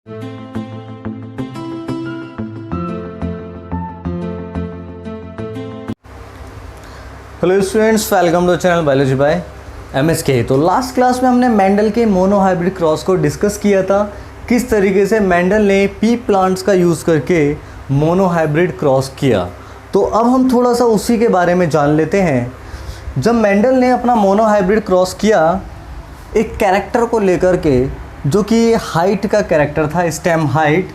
Hello students, welcome to channel biology by MSK। तो last class में हमने Mendel के मोनो हाइब्रिड क्रॉस को डिस्कस किया था, किस तरीके से मेंडल ने पी प्लांट्स का यूज़ करके मोनो हाइब्रिड क्रॉस किया। तो अब हम थोड़ा सा उसी के बारे में जान लेते हैं। जब मेंडल ने अपना मोनो हाइब्रिड क्रॉस किया एक कैरेक्टर को लेकर के, जो कि हाइट का कैरेक्टर था, स्टेम हाइट,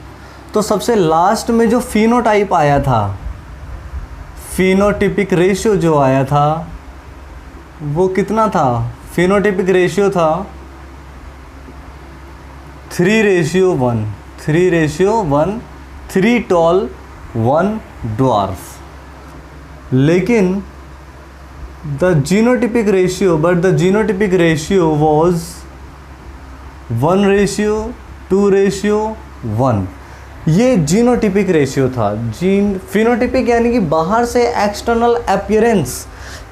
तो सबसे लास्ट में जो फिनोटाइप आया था, फिनोटिपिक रेशियो जो आया था वो कितना था? फिनोटिपिक रेशियो था 3:1, 3:1, 3 टॉल 1 ड्वार्फ। लेकिन द जीनोटिपिक रेशियो वॉज 1:2:1। ये जीनोटिपिक रेशियो था। फिनोटिपिक यानी कि बाहर से एक्सटर्नल अपीयरेंस,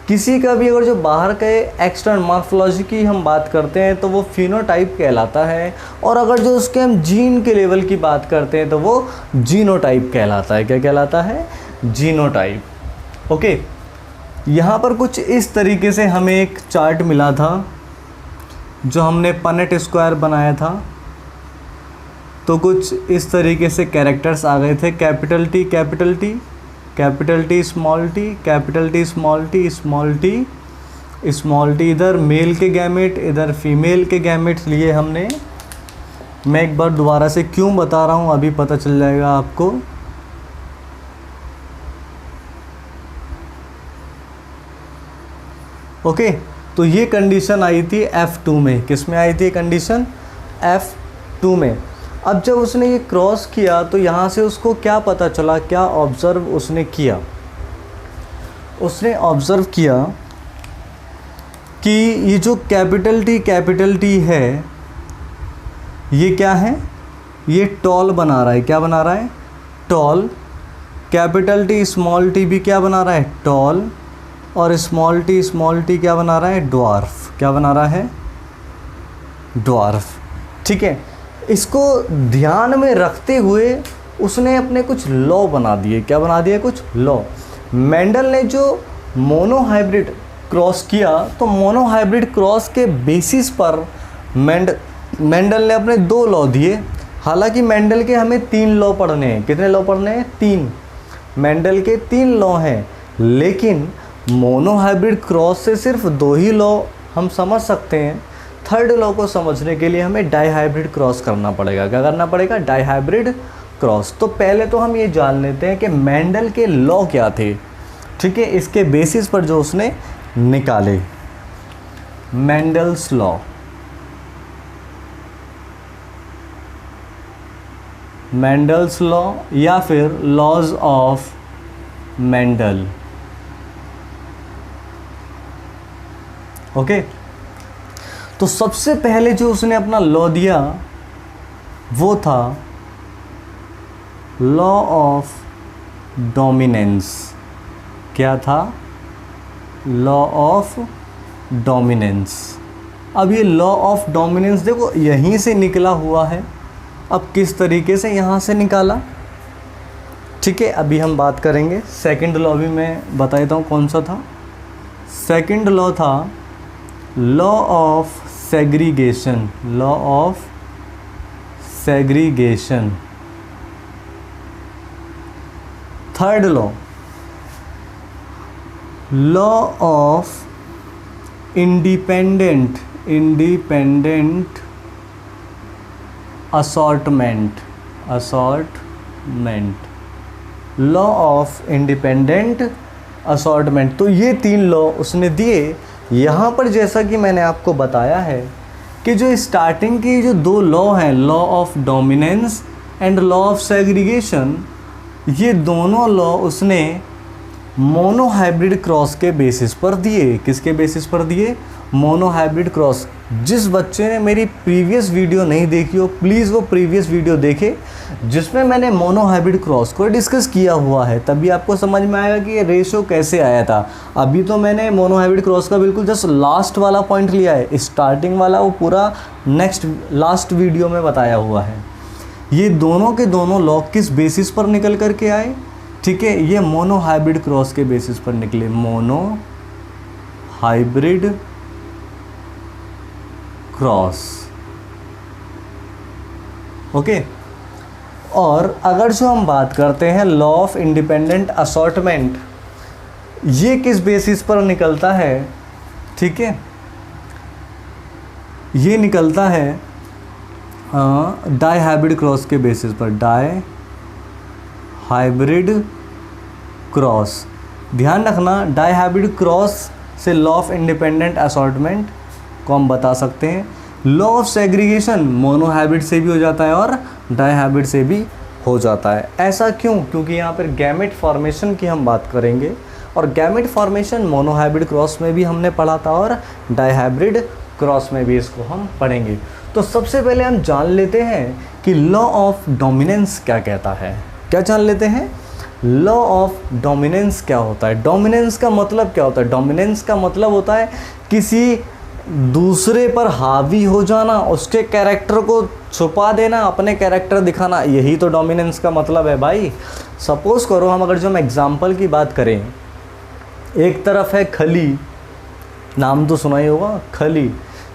किसी का भी अगर जो बाहर के एक्सटर्नल मॉर्फोलॉजी की हम बात करते हैं तो वो फिनोटाइप कहलाता है, और अगर जो उसके हम जीन के लेवल की बात करते हैं तो वो जीनोटाइप कहलाता है। क्या कहलाता है? जीनोटाइप। ओके, यहाँ पर कुछ इस तरीके से हमें एक चार्ट मिला था जो हमने पनेट स्क्वायर बनाया था। तो कुछ इस तरीके से कैरेक्टर्स आ गए थे, capital T, capital T, capital T, small T, capital T, small T, small T, small T. इधर मेल के गैमेट, इधर फीमेल के गैमेट लिए हमने। मैं एक बार दोबारा से क्यों बता रहा हूँ अभी पता चल जाएगा आपको। ओके, तो ये कंडीशन आई थी F2 में। किस में आई थी कंडीशन? F2 में। अब जब उसने ये क्रॉस किया तो यहाँ से उसको क्या पता चला, क्या ऑब्ज़र्व उसने किया? उसने ऑब्ज़र्व किया कि ये जो कैपिटल टी है ये क्या है? ये टॉल बना रहा है। क्या बना रहा है? Tall. Capital T, small T भी क्या बना रहा है? टॉल। और स्मॉल टी क्या बना रहा है? ड्वार्फ। क्या बना रहा है? ड्वार्फ। ठीक है, इसको ध्यान में रखते हुए उसने अपने कुछ लॉ बना दिए। क्या बना दिए? कुछ लॉ। मेंडल ने जो मोनो हाइब्रिड क्रॉस किया तो मोनो हाइब्रिड क्रॉस के बेसिस पर मेंडल ने अपने 2 लॉ दिए। हालांकि मेंडल के हमें 3 लॉ पढ़ने हैं। कितने लॉ पढ़ने हैं? 3। मेंडल के 3 लॉ हैं, लेकिन मोनो हाइब्रिड क्रॉस से सिर्फ 2 ही लॉ हम समझ सकते हैं। थर्ड लॉ को समझने के लिए हमें डाई हाइब्रिड क्रॉस करना पड़ेगा। क्या करना पड़ेगा? Dihybrid cross. तो पहले तो हम ये जान लेते हैं कि मेंडल के लॉ क्या थे। ठीक है, इसके बेसिस पर जो उसने निकाले, मेंडल्स लॉ। मेंडल्स लॉ या फिर लॉज ऑफ मेंडल। ओके, तो सबसे पहले जो उसने अपना लॉ दिया वो था लॉ ऑफ डोमिनेंस। क्या था? Law of dominance. अब ये लॉ ऑफ डोमिनेंस देखो यहीं से निकला हुआ है। अब किस तरीके से यहाँ से निकाला, ठीक है, अभी हम बात करेंगे। सेकंड लॉ भी मैं बता देता हूँ कौन सा था। सेकंड लॉ था law of segregation. Law of segregation. Third law of independent assortment. Law of independent assortment. तो ये 3 लॉ उसने दिए। यहाँ पर जैसा कि मैंने आपको बताया है कि जो स्टार्टिंग की जो 2 लॉ हैं, law of dominance and law of segregation, ये दोनों लॉ उसने मोनो हाइब्रिड क्रॉस के बेसिस पर दिए। किसके बेसिस पर दिए? Mono hybrid cross. जिस बच्चे ने मेरी प्रीवियस वीडियो नहीं देखी हो प्लीज़ वो प्रीवियस वीडियो देखे, जिसमें मैंने मोनो हाइब्रिड क्रॉस को डिस्कस किया हुआ है, तभी आपको समझ में आएगा कि ये रेशो कैसे आया था। अभी तो मैंने मोनो हाइब्रिड क्रॉस का बिल्कुल जस्ट लास्ट वाला पॉइंट लिया है, स्टार्टिंग वाला वो पूरा नेक्स्ट लास्ट वीडियो में बताया हुआ है। ये दोनों के दोनों लॉ किस बेसिस पर निकल कर के आए? ठीक है, ये मोनो हाइब्रिड क्रॉस के बेसिस पर निकले, मोनो हाइब्रिड क्रॉस। ओके, और अगर जो हम बात करते हैं लॉ ऑफ इंडिपेंडेंट असॉर्टमेंट, ये किस बेसिस पर निकलता है? ठीक है, ये निकलता है डाई हाइब्रिड क्रॉस के बेसिस पर, डाई हाइब्रिड क्रॉस। ध्यान रखना, डाई हाइब्रिड क्रॉस से लॉ ऑफ इंडिपेंडेंट असॉर्टमेंट को हम बता सकते हैं। Law of segregation mono hybrid से भी हो जाता है और डाई हाइब्रिड से भी हो जाता है। ऐसा क्यों? क्योंकि यहाँ पर गैमेट फॉर्मेशन की हम बात करेंगे, और gamete formation mono hybrid cross में भी हमने पढ़ा था और डाई हाइब्रिड क्रॉस में भी इसको हम पढ़ेंगे। तो सबसे पहले हम जान लेते हैं कि लॉ ऑफ डोमिनेंस क्या कहता है। क्या जान लेते हैं? लॉ ऑफ डोमिनेंस क्या होता है? डोमिनेंस का मतलब क्या होता है? डोमिनेंस का मतलब होता है किसी दूसरे पर हावी हो जाना, उसके कैरेक्टर को छुपा देना, अपने कैरेक्टर दिखाना, यही तो डोमिनेंस का मतलब है भाई। सपोज़ करो हम एग्जांपल की बात करें, एक तरफ है खली, नाम तो सुना ही होगा, खली,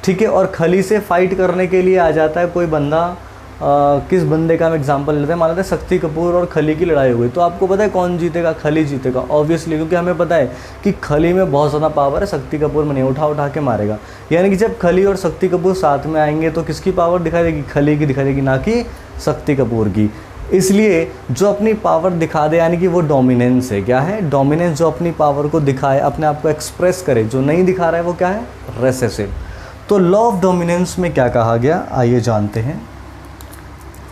ठीक है, और खली से फाइट करने के लिए आ जाता है कोई बंदा। किस बंदे का हम एग्जांपल लेते हैं, मान लेते हैं शक्ति कपूर और खली की लड़ाई हुई, तो आपको पता है कौन जीतेगा? खली जीतेगा ऑब्वियसली, क्योंकि हमें पता है कि खली में बहुत ज़्यादा पावर है, शक्ति कपूर में नहीं, उठा के मारेगा। यानी कि जब खली और शक्ति कपूर साथ में आएंगे तो किसकी पावर दिखाई देगी? खली की दिखाई देगी, ना कि शक्ति कपूर की। इसलिए जो अपनी पावर दिखा दे, यानी कि वो डोमिनेंस है। क्या है? डोमिनेंस। जो अपनी पावर को दिखाए, अपने आप को एक्सप्रेस करे। जो नहीं दिखा रहा है वो क्या है? रेसेसिव। तो लॉ ऑफ डोमिनेंस में क्या कहा गया, आइए जानते हैं।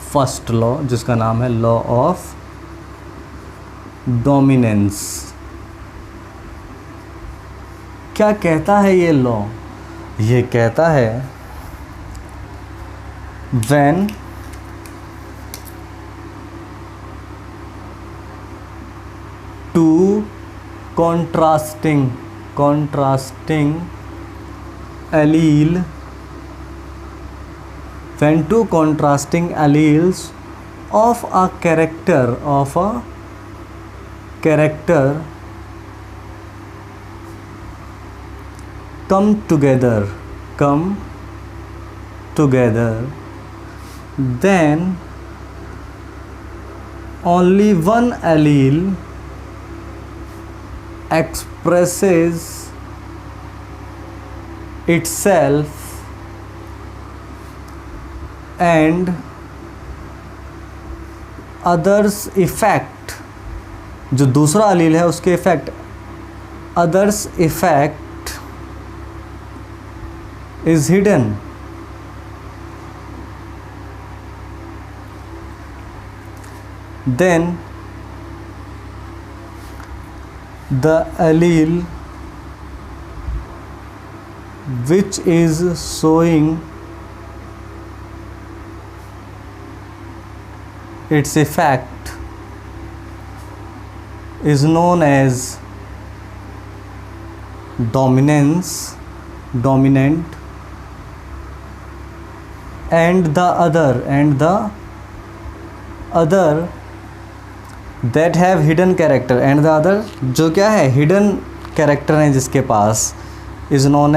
फर्स्ट लॉ, जिसका नाम है लॉ ऑफ डोमिनेंस, क्या कहता है ये लॉ? ये कहता है when two contrasting allele, when two contrasting alleles of a character come together, then only one allele expresses itself and others effect, जो दूसरा अलील है उसके effect, others effect is hidden। then the allele which is showing its effect is known as dominant, and the other that have hidden character, and the other जो क्या है, hidden character है जिसके पास, is known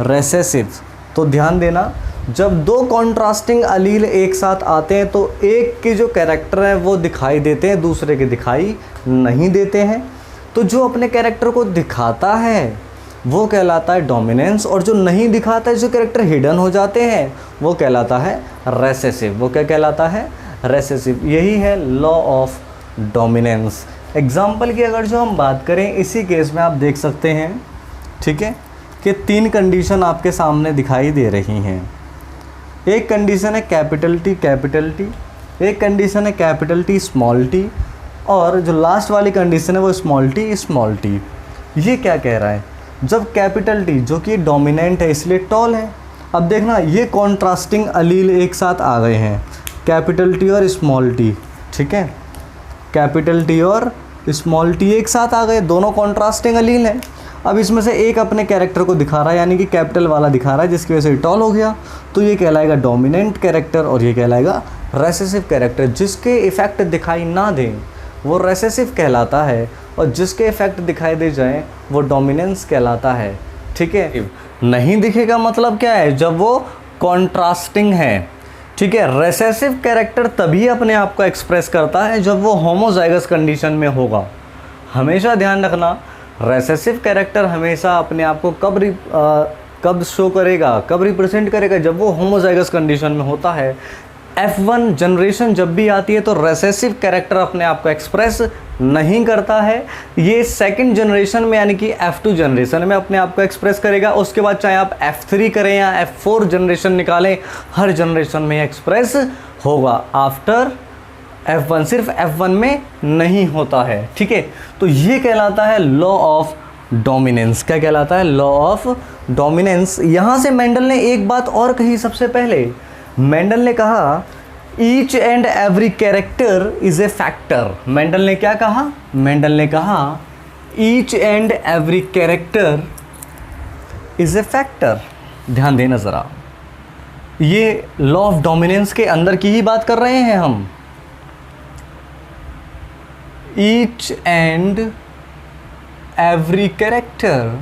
recessive। तो ध्यान देना, जब दो कॉन्ट्रास्टिंग अलील एक साथ आते हैं तो एक के जो कैरेक्टर हैं वो दिखाई देते हैं, दूसरे के दिखाई नहीं देते हैं। तो जो अपने कैरेक्टर को दिखाता है वो कहलाता है डोमिनेंस, और जो नहीं दिखाता है, जो कैरेक्टर हिडन हो जाते हैं, वो कहलाता है रेसेसिव। वो क्या कहलाता है? रेसेसिव। यही है लॉ ऑफ डोमिनेंस। एग्जाम्पल की अगर जो हम बात करें, इसी केस में आप देख सकते हैं, ठीक है, कि तीन कंडीशन आपके सामने दिखाई दे रही हैं। एक कंडीशन है कैपिटल टी, एक कंडीशन है कैपिटल टी स्मॉल टी, और जो लास्ट वाली कंडीशन है वो स्मॉल टी। ये क्या कह रहा है? जब कैपिटल टी जो कि डोमिनेंट है इसलिए टॉल है। अब देखना, ये कॉन्ट्रास्टिंग अलील एक साथ आ गए हैं, कैपिटल टी और स्मॉल टी, ठीक है, कैपिटल टी और स्मॉल टी एक साथ आ गए, दोनों कॉन्ट्रास्टिंग अलील हैं। अब इसमें से एक अपने कैरेक्टर को दिखा रहा है, यानी कि कैपिटल वाला दिखा रहा है, जिसकी वजह से टॉल हो गया, तो ये कहलाएगा डोमिनेंट कैरेक्टर और ये कहलाएगा रेसेसिव कैरेक्टर। जिसके इफ़ेक्ट दिखाई ना दें वो रेसेसिव कहलाता है और जिसके इफ़ेक्ट दिखाई दे जाएं वो डोमिनेंस कहलाता है। ठीक है, नहीं दिखेगा मतलब क्या है, जब वो कॉन्ट्रास्टिंग है। ठीक है, रेसेसिव कैरेक्टर तभी अपने आप को एक्सप्रेस करता है जब वो होमोजाइगस कंडीशन में होगा। हमेशा ध्यान रखना, रेसेसिव कैरेक्टर हमेशा अपने आप को कब शो करेगा, कब रिप्रेजेंट करेगा, जब वो होमोजाइगस कंडीशन में होता है। F1 जनरेशन जब भी आती है तो रेसेसिव कैरेक्टर अपने आप को एक्सप्रेस नहीं करता है, ये सेकंड जनरेशन में यानी कि F2 जनरेशन में अपने आप को एक्सप्रेस करेगा। उसके बाद चाहे आप F3 करें या F4 जनरेशन निकालें, हर जनरेशन में एक्सप्रेस होगा। आफ्टर F1 सिर्फ F1 में नहीं होता है। ठीक है, तो ये कहलाता है लॉ ऑफ डोमिनेंस। क्या कहलाता है? Law of dominance. यहाँ से मेंडल ने एक बात और कही। सबसे पहले मेंडल ने कहा each and every character is a factor. Mendel ने क्या कहा? मेंडल ने कहा each and every character is a factor. ध्यान देना ज़रा, ये लॉ ऑफ डोमिनेंस के अंदर की ही बात कर रहे हैं हम। Each and every character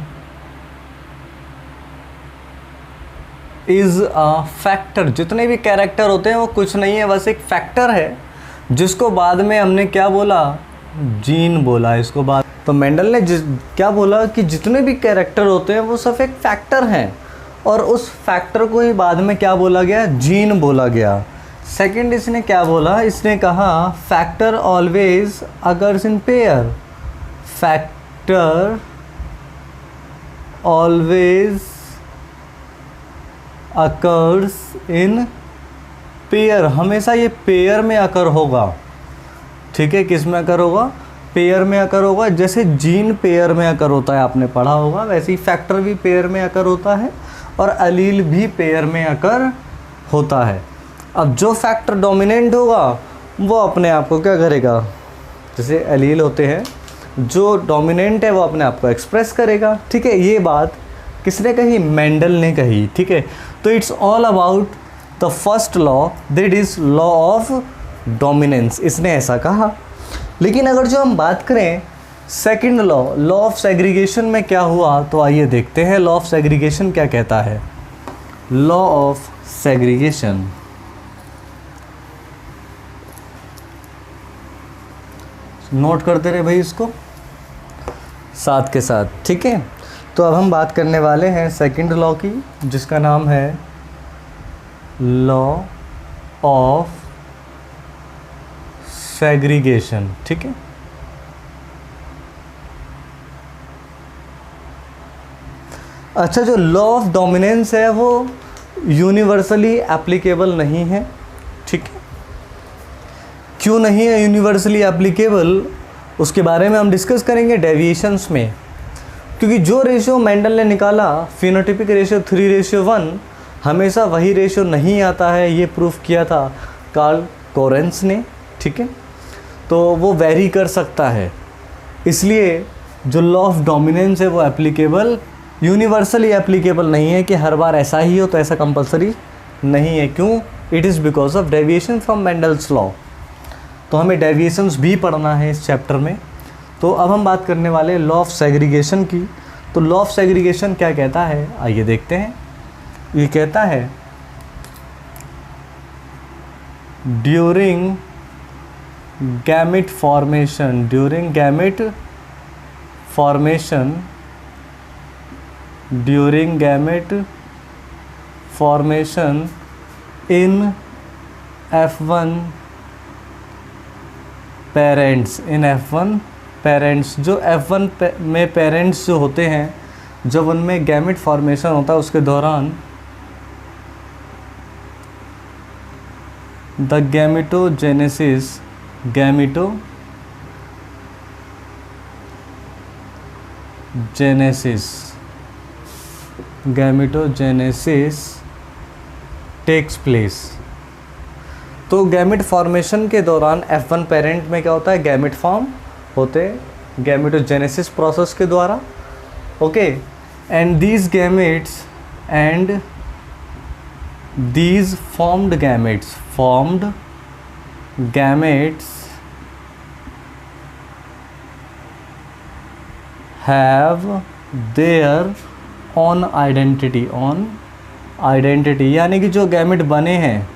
is a factor. जितने भी कैरेक्टर होते हैं वो कुछ नहीं है, बस एक फैक्टर है, जिसको बाद में हमने क्या बोला? जीन बोला इसको बाद। तो मेंडल ने क्या बोला कि जितने भी कैरेक्टर होते हैं वो सब एक फैक्टर हैं, और उस फैक्टर को ही बाद में क्या बोला गया? जीन बोला गया। सेकंड इसने क्या बोला? इसने कहा factor always occurs in pair. Factor always occurs in pair. हमेशा ये पेयर में अकर होगा। ठीक है, किस में अकर होगा? पेयर में अकर होगा। जैसे जीन पेयर में अकर होता है, आपने पढ़ा होगा, वैसे ही फैक्टर भी पेयर में अकर होता है और अलील भी पेयर में अकर होता है। अब जो फैक्टर डोमिनेंट होगा वो अपने आप को क्या करेगा? जैसे अलील होते हैं, जो डोमिनेंट है वो अपने आप को एक्सप्रेस करेगा। ठीक है, ये बात किसने कही? मेंडल ने कही। ठीक है, तो it's all about the first law, that is law of dominance. इसने ऐसा कहा। लेकिन अगर जो हम बात करें second law, law of segregation में क्या हुआ, तो आइए देखते हैं लॉ ऑफ सेग्रीगेशन क्या कहता है। लॉ ऑफ सेग्रीगेशन, नोट करते रहे भाई इसको साथ के साथ। ठीक है, तो अब हम बात करने वाले हैं सेकंड लॉ की, जिसका नाम है लॉ ऑफ सेग्रीगेशन। ठीक है, अच्छा, जो लॉ ऑफ डोमिनेंस है वो यूनिवर्सली एप्लीकेबल नहीं है। ठीक है, क्यों नहीं है यूनिवर्सली एप्लीकेबल, उसके बारे में हम डिस्कस करेंगे डेविएशंस में। क्योंकि जो रेशियो मेंडल ने निकाला, फिनोटिपिक रेशियो 3:1, हमेशा वही रेशियो नहीं आता है, ये प्रूफ किया था कार्ल कोरेंस ने। ठीक है, तो वो वेरी कर सकता है, इसलिए जो लॉ ऑफ डोमिनेंस है वो एप्लीकेबल, यूनिवर्सली एप्लीकेबल नहीं है कि हर बार ऐसा ही हो, तो ऐसा कंपलसरी नहीं है। क्यों? It is because of deviation from Mendel's law. तो हमें डेविएशंस भी पढ़ना है इस चैप्टर में। तो अब हम बात करने वाले हैं लॉ ऑफ सेग्रीगेशन की। तो लॉ ऑफ सेग्रीगेशन क्या कहता है, आइए देखते हैं। ये कहता है during gamete formation, during gamete formation, during gamete formation इन F1 पेरेंट्स, इन F1 पेरेंट्स, जो F1 में पेरेंट्स जो होते हैं, जब उनमें गैमेट फॉर्मेशन होता है उसके दौरान the gametogenesis, gametogenesis takes place. तो गैमेट फॉर्मेशन के दौरान F1 पेरेंट में क्या होता है? गैमेट फॉर्म होते हैं गैमेटोजेनेसिस प्रोसेस के द्वारा। Okay, and these gametes and these formed gametes have their own identity यानी कि जो गैमेट बने हैं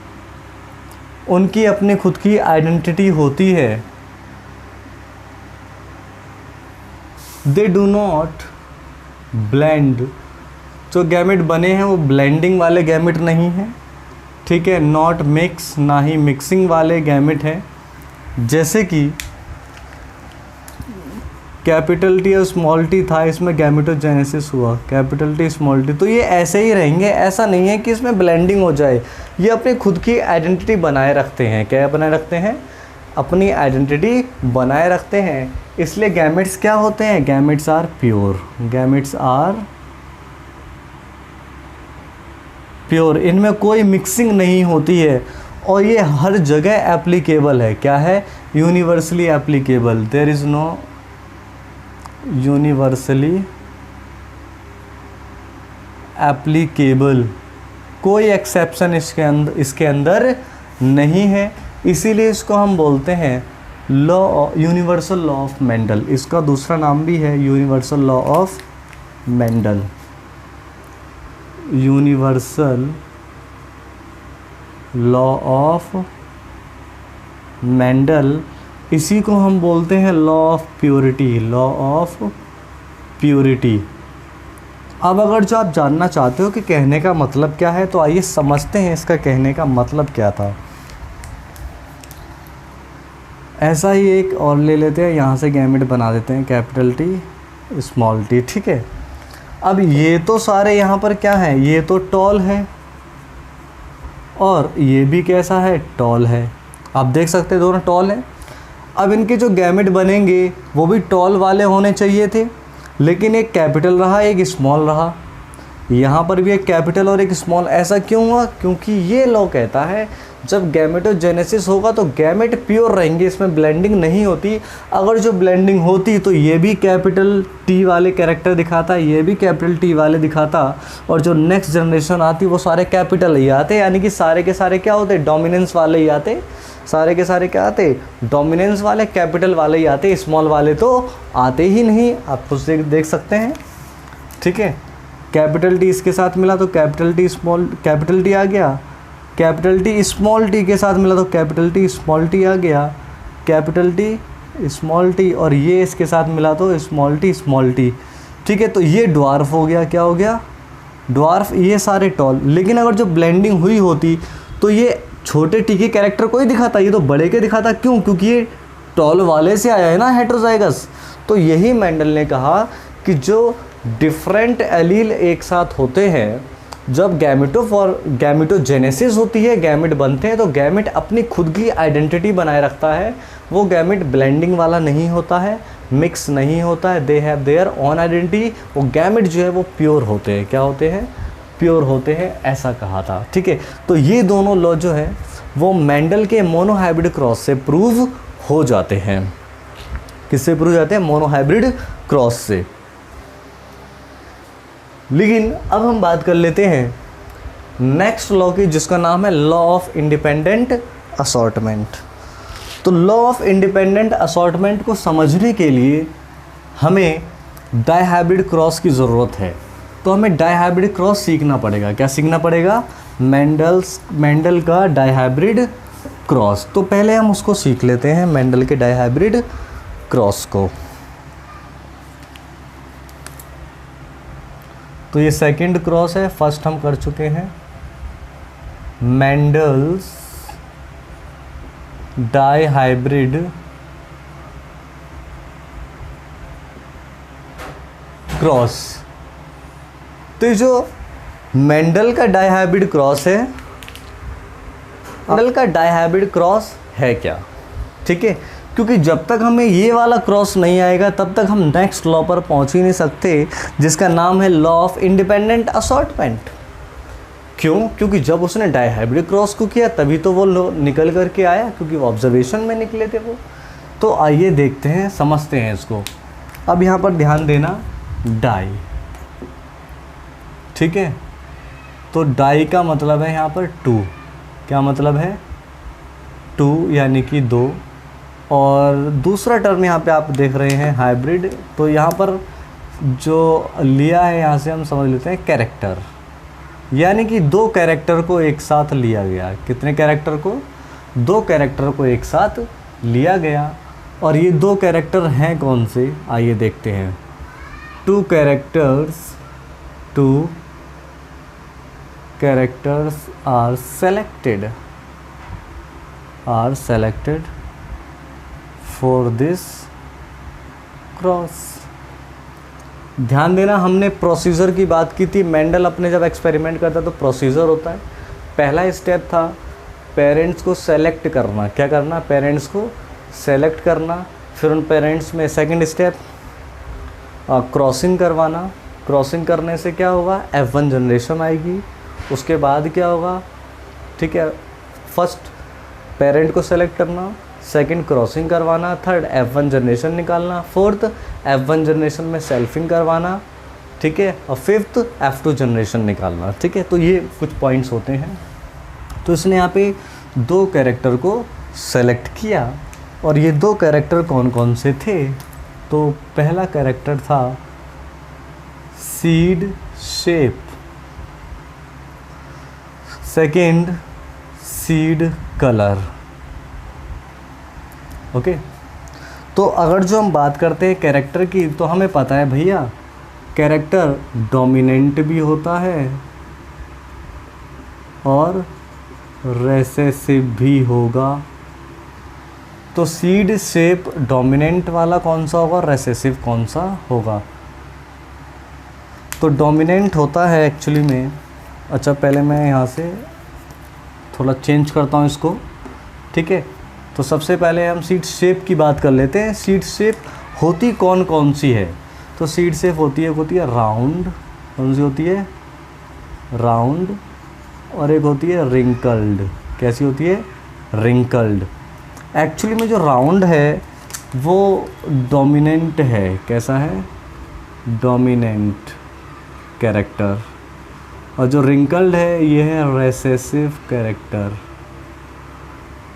उनकी अपनी खुद की आइडेंटिटी होती है। दे डू नॉट ब्लेंड, जो गैमेट बने हैं वो ब्लेंडिंग वाले गैमेट नहीं हैं, ठीक है, नॉट मिक्स, ना ही मिक्सिंग वाले गैमेट हैं। जैसे कि कैपिटल टी और स्मॉल टी था, इसमें गैमेटोजेनेसिस हुआ, कैपिटल टी स्मॉल टी, तो ये ऐसे ही रहेंगे, ऐसा नहीं है कि इसमें ब्लेंडिंग हो जाए। ये अपनी खुद की आइडेंटिटी बनाए रखते हैं। क्या बनाए रखते हैं? अपनी आइडेंटिटी बनाए रखते हैं। इसलिए गैमेट्स क्या होते हैं? Gametes are pure, gametes are pure, इनमें कोई मिक्सिंग नहीं होती है और ये हर जगह एप्लीकेबल है। क्या है? Universally applicable, there is no universally applicable, कोई एक्सेप्शन इसके अंदर नहीं है। इसीलिए इसको हम बोलते हैं law, universal law of Mendel. इसका दूसरा नाम भी है universal law of Mendel, universal law of Mendel. इसी को हम बोलते हैं law of purity, law of purity. अब अगर जो आप जानना चाहते हो कि कहने का मतलब क्या है, तो आइए समझते हैं इसका कहने का मतलब क्या था। ऐसा ही एक और ले लेते हैं, यहाँ से गैमेट बना देते हैं, कैपिटल टी स्मॉल टी, ठीक है। अब ये तो सारे यहाँ पर क्या है? ये तो टॉल है और ये भी कैसा है? टॉल है। आप देख सकते हैं दोनों टॉल हैं। अब इनके जो गैमेट बनेंगे वो भी टॉल वाले होने चाहिए थे, लेकिन एक कैपिटल रहा, एक स्मॉल रहा। यहाँ पर भी एक कैपिटल और एक स्मॉल। ऐसा क्यों हुआ? क्योंकि ये लॉ कहता है जब गैमेटोजेनेसिस होगा तो गैमेट प्योर रहेंगे, इसमें ब्लेंडिंग नहीं होती। अगर जो ब्लेंडिंग होती तो ये भी कैपिटल टी वाले कैरेक्टर दिखाता, ये भी कैपिटल टी वाले दिखाता, और जो नेक्स्ट जनरेशन आती वो सारे कैपिटल ही आते, यानी कि सारे के सारे क्या होते? डोमिनेंस वाले ही आते। सारे के सारे क्या आते? डोमिनेंस वाले, कैपिटल वाले ही आते, स्मॉल वाले तो आते ही नहीं। आप खुद से देख सकते हैं, ठीक है। कैपिटल टी इसके साथ मिला तो capital T small, capital T आ गया। कैपिटल टी स्मॉल टी के साथ मिला तो कैपिटल टी स्मॉल टी आ गया, कैपिटल टी स्मॉल टी, और ये इसके साथ मिला तो स्मॉल टी, ठीक है। तो ये ड्वार्फ हो गया। क्या हो गया? ड्वार्फ। ये सारे टॉल। लेकिन अगर जो ब्लेंडिंग हुई होती तो ये छोटे टी के कैरेक्टर को ही दिखाता, ये तो बड़े के दिखाता। क्यों? क्योंकि ये टॉल वाले से आया है ना, हेटेरोजाइगस। तो यही मेंडल ने कहा कि जो डिफरेंट एलील एक साथ होते हैं, जब गैमेटोजेनेसिस होती है, गैमेट बनते हैं, तो गैमेट अपनी खुद की आइडेंटिटी बनाए रखता है। वो गैमेट ब्लेंडिंग वाला नहीं होता है, मिक्स नहीं होता है, they have their own identity. वो गैमेट जो है वो प्योर होते हैं। क्या होते हैं? प्योर होते हैं, ऐसा कहा था, ठीक है। तो ये दोनों लॉ जो है वो मेंडल के मोनोहाइब्रिड क्रॉस से प्रूव हो जाते हैं। किससे प्रूव जाते हैं? मोनोहाइब्रिड क्रॉस से। लेकिन अब हम बात कर लेते हैं नेक्स्ट लॉ की, जिसका नाम है लॉ ऑफ इंडिपेंडेंट असॉर्टमेंट। तो लॉ ऑफ इंडिपेंडेंट असॉर्टमेंट को समझने के लिए हमें डायहाइब्रिड क्रॉस की ज़रूरत है। तो हमें डायहाइब्रिड क्रॉस सीखना पड़ेगा। क्या सीखना पड़ेगा? मेंडल का डायहाइब्रिड क्रॉस। तो पहले हम उसको सीख लेते हैं, मेंडल के डायहाइब्रिड क्रॉस को। तो ये सेकंड क्रॉस है, फर्स्ट हम कर चुके हैं। Mendel's dihybrid cross. तो ये जो मेंडल का डायहाइब्रिड क्रॉस है, मेंडल का डायहाइब्रिड क्रॉस है क्या? ठीक है, क्योंकि जब तक हमें ये वाला क्रॉस नहीं आएगा तब तक हम नेक्स्ट लॉ पर पहुंच ही नहीं सकते, जिसका नाम है लॉ ऑफ इंडिपेंडेंट असॉर्टमेंट। क्यों? क्योंकि जब उसने डायहाइब्रिड क्रॉस को किया तभी तो वो निकल करके आया, क्योंकि वो ऑब्जर्वेशन में निकले थे वो। तो आइए देखते हैं, समझते हैं इसको। अब यहाँ पर ध्यान देना, डाई ठीक है। तो डाई का मतलब है यहाँ पर 2, क्या मतलब है 2 यानी कि 2। और दूसरा टर्म यहाँ पे आप देख रहे हैं हाइब्रिड, तो यहाँ पर जो लिया है यहाँ से हम समझ लेते हैं कैरेक्टर, यानी कि 2 कैरेक्टर को एक साथ लिया गया। कितने कैरेक्टर को? 2 कैरेक्टर को एक साथ लिया गया। और ये 2 कैरेक्टर हैं कौन से, आइए देखते हैं। 2 characters are selected for this cross. ध्यान देना, हमने प्रोसीजर की बात की थी। मेंडल अपने जब एक्सपेरिमेंट करता तो प्रोसीजर होता है। पहला स्टेप था पेरेंट्स को सेलेक्ट करना। क्या करना? पेरेंट्स को सेलेक्ट करना। फिर उन पेरेंट्स में सेकंड स्टेप क्रॉसिंग करवाना। क्रॉसिंग करने से क्या होगा? F1 जनरेशन आएगी। उसके बाद क्या होगा? ठीक है, फर्स्ट पेरेंट को सेलेक्ट करना, सेकंड क्रॉसिंग करवाना, थर्ड F1 जनरेशन निकालना, फोर्थ F1 जनरेशन में सेल्फिंग करवाना, ठीक है, और फिफ्थ F2 जनरेशन निकालना। ठीक है, तो ये कुछ पॉइंट्स होते हैं। तो इसने यहाँ पे 2 कैरेक्टर को सेलेक्ट किया। और ये 2 कैरेक्टर कौन कौन से थे? तो पहला कैरेक्टर था seed shape, second seed colour. Okay, तो अगर जो हम बात करते हैं कैरेक्टर की, तो हमें पता है भैया कैरेक्टर डोमिनेंट भी होता है और रेसेसिव भी होगा। तो सीड शेप डोमिनेंट वाला कौन सा होगा, रेसेसिव कौन सा होगा? तो डोमिनेंट होता है एक्चुअली में, अच्छा पहले मैं यहाँ से थोड़ा चेंज करता हूँ इसको। ठीक है, तो सबसे पहले हम सीड शेप की बात कर लेते हैं। सीड शेप होती कौन कौन सी है? तो सीड शेप होती है राउंड। कौन सी होती है? राउंड। और एक होती है रिंकल्ड। कैसी होती है? रिंकल्ड। एक्चुअली में जो राउंड है वो डोमिनेंट है। कैसा है? Dominant character. और जो रिंकल्ड है ये है रेसेसिव कैरेक्टर।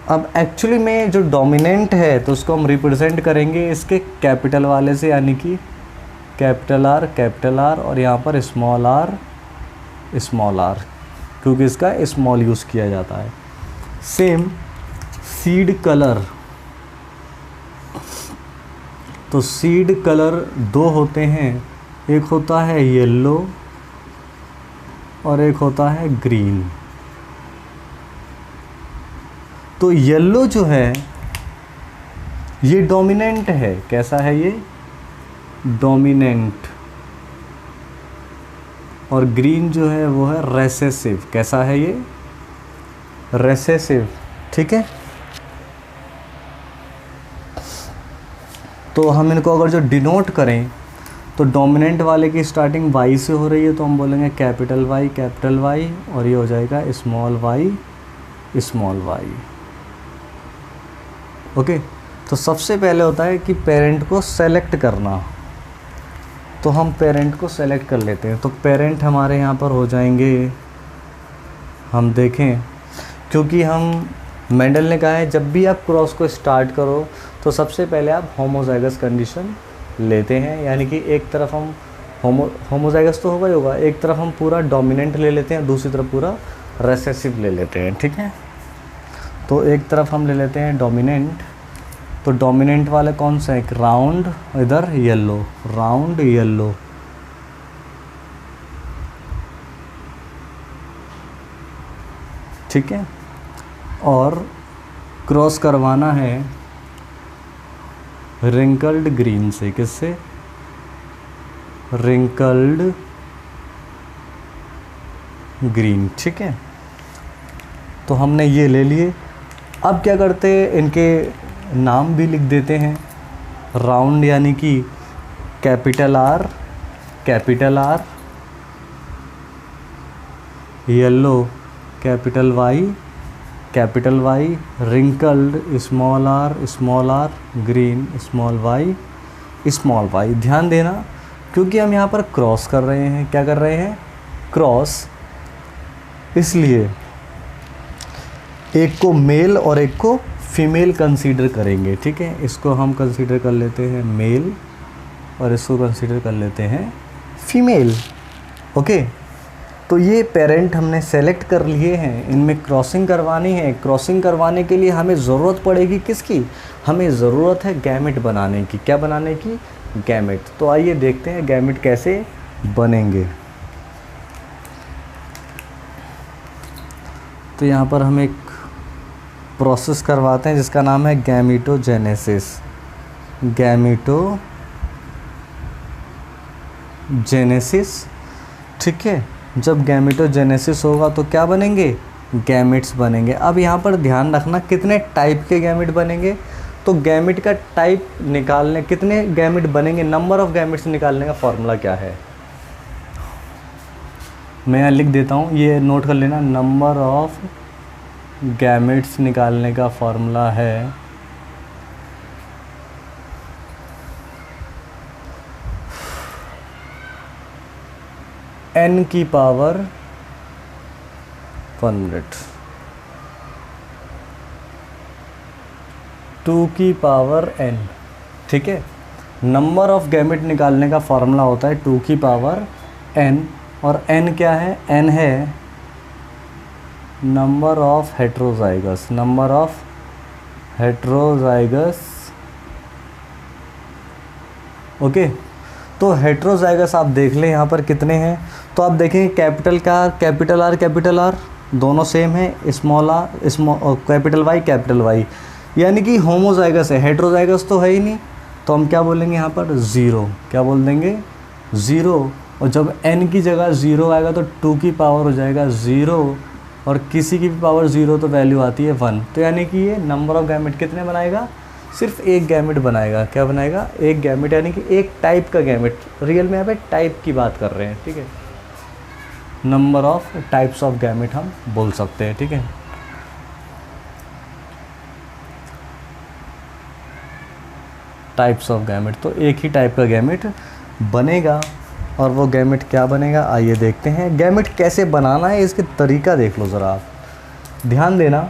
अब एक्चुअली में जो डोमिनेंट है तो उसको हम रिप्रेजेंट करेंगे इसके कैपिटल वाले से, यानी कि कैपिटल आर और यहाँ पर स्मॉल आर, क्योंकि इसका स्मॉल यूज़ किया जाता है। सेम सीड कलर, तो सीड कलर 2 होते हैं, एक होता है येलो और एक होता है ग्रीन। तो येलो जो है ये डोमिनेंट है। कैसा है ये? डोमिनेंट। और ग्रीन जो है वो है रेसेसिव। कैसा है ये? रेसेसिव। ठीक है, तो हम इनको अगर जो डिनोट करें तो डोमिनेंट वाले की स्टार्टिंग वाई से हो रही है तो हम बोलेंगे कैपिटल वाई और ये हो जाएगा स्मॉल वाई। ओके, तो सबसे पहले होता है कि पेरेंट को सेलेक्ट करना। तो हम पेरेंट को सेलेक्ट कर लेते हैं। तो पेरेंट हमारे यहाँ पर हो जाएंगे, हम देखें, क्योंकि हम मेंडल ने कहा है जब भी आप क्रॉस को स्टार्ट करो तो सबसे पहले आप होमोजाइगस कंडीशन लेते हैं, यानी कि एक तरफ हम होमोजाइगस तो होगा ही होगा, एक तरफ हम पूरा डोमिनेंट ले लेते हैं, दूसरी तरफ पूरा रेसेसिव ले लेते हैं। ठीक है, तो एक तरफ हम ले लेते हैं डोमिनेंट। तो डोमिनेंट वाले कौन सा है? एक राउंड, इधर येलो, राउंड येलो। ठीक है, और क्रॉस करवाना है रिंकल्ड ग्रीन से। किससे? Wrinkled green. ठीक है, तो हमने ये ले लिए। अब क्या करते हैं, इनके नाम भी लिख देते हैं। राउंड यानी कि capital R, yellow capital Y, wrinkled small R, green small Y. ध्यान देना, क्योंकि हम यहाँ पर क्रॉस कर रहे हैं। क्या कर रहे हैं? क्रॉस, इसलिए एक को मेल और एक को फीमेल कंसीडर करेंगे, ठीक है। इसको हम कंसीडर कर लेते हैं मेल और इसको कंसीडर कर लेते हैं फीमेल, ओके। तो ये पेरेंट हमने सेलेक्ट कर लिए हैं, इनमें क्रॉसिंग करवानी है। क्रॉसिंग करवाने के लिए हमें ज़रूरत पड़ेगी किसकी? हमें ज़रूरत है गैमेट बनाने की। क्या बनाने की? गैमेट। तो आइए देखते हैं गैमेट कैसे बनेंगे। तो यहाँ पर हम एक प्रोसेस करवाते हैं जिसका नाम है गैमीटोजेनेसिस। गैमीटोजेनेसिस, ठीक है। जब गैमीटोजेनेसिस होगा तो क्या बनेंगे? गैमेट्स बनेंगे। अब यहाँ पर ध्यान रखना कितने टाइप के गैमेट बनेंगे। तो गैमेट का टाइप निकालने, कितने गैमेट बनेंगे, नंबर ऑफ़ गैमेट्स निकालने का फॉर्मूला क्या है? मैं यहाँ लिख देता हूँ, ये नोट कर लेना। नंबर ऑफ़ गैमेट्स निकालने का फॉर्मूला है n की पावर 100, 2 की पावर n, ठीक है। नंबर ऑफ़ गैमेट निकालने का फॉर्मूला होता है 2 की पावर n, और n क्या है? n है number of heterozygous, number of heterozygous, okay. तो हेट्रोजाइगस आप देख लें यहाँ पर कितने हैं। तो आप देखेंगे कैपिटल कैपिटल आर दोनों सेम है, स्मॉल आर कैपिटल वाई, यानी कि होमोजाइगस है, हेट्रोजाइगस तो है ही नहीं। तो हम क्या बोलेंगे यहाँ पर? ज़ीरो। क्या बोल देंगे? ज़ीरो। और जब n की जगह ज़ीरो आएगा तो 2 की पावर हो जाएगा 0, और किसी की भी पावर 0 तो वैल्यू आती है 1। तो यानी कि ये नंबर ऑफ़ गैमेट कितने बनाएगा? सिर्फ एक गैमेट बनाएगा। क्या बनाएगा? एक गैमेट, यानी कि एक टाइप का गैमेट। रियल में यहाँ पे टाइप की बात कर रहे हैं, ठीक है। Number of types of gamete हम बोल सकते हैं, ठीक है। टाइप्स ऑफ गैमेट, तो एक ही टाइप का गैमेट बनेगा। और वो गैमेट क्या बनेगा, आइए देखते हैं। गैमेट कैसे बनाना है इसके तरीका देख लो ज़रा, आप ध्यान देना।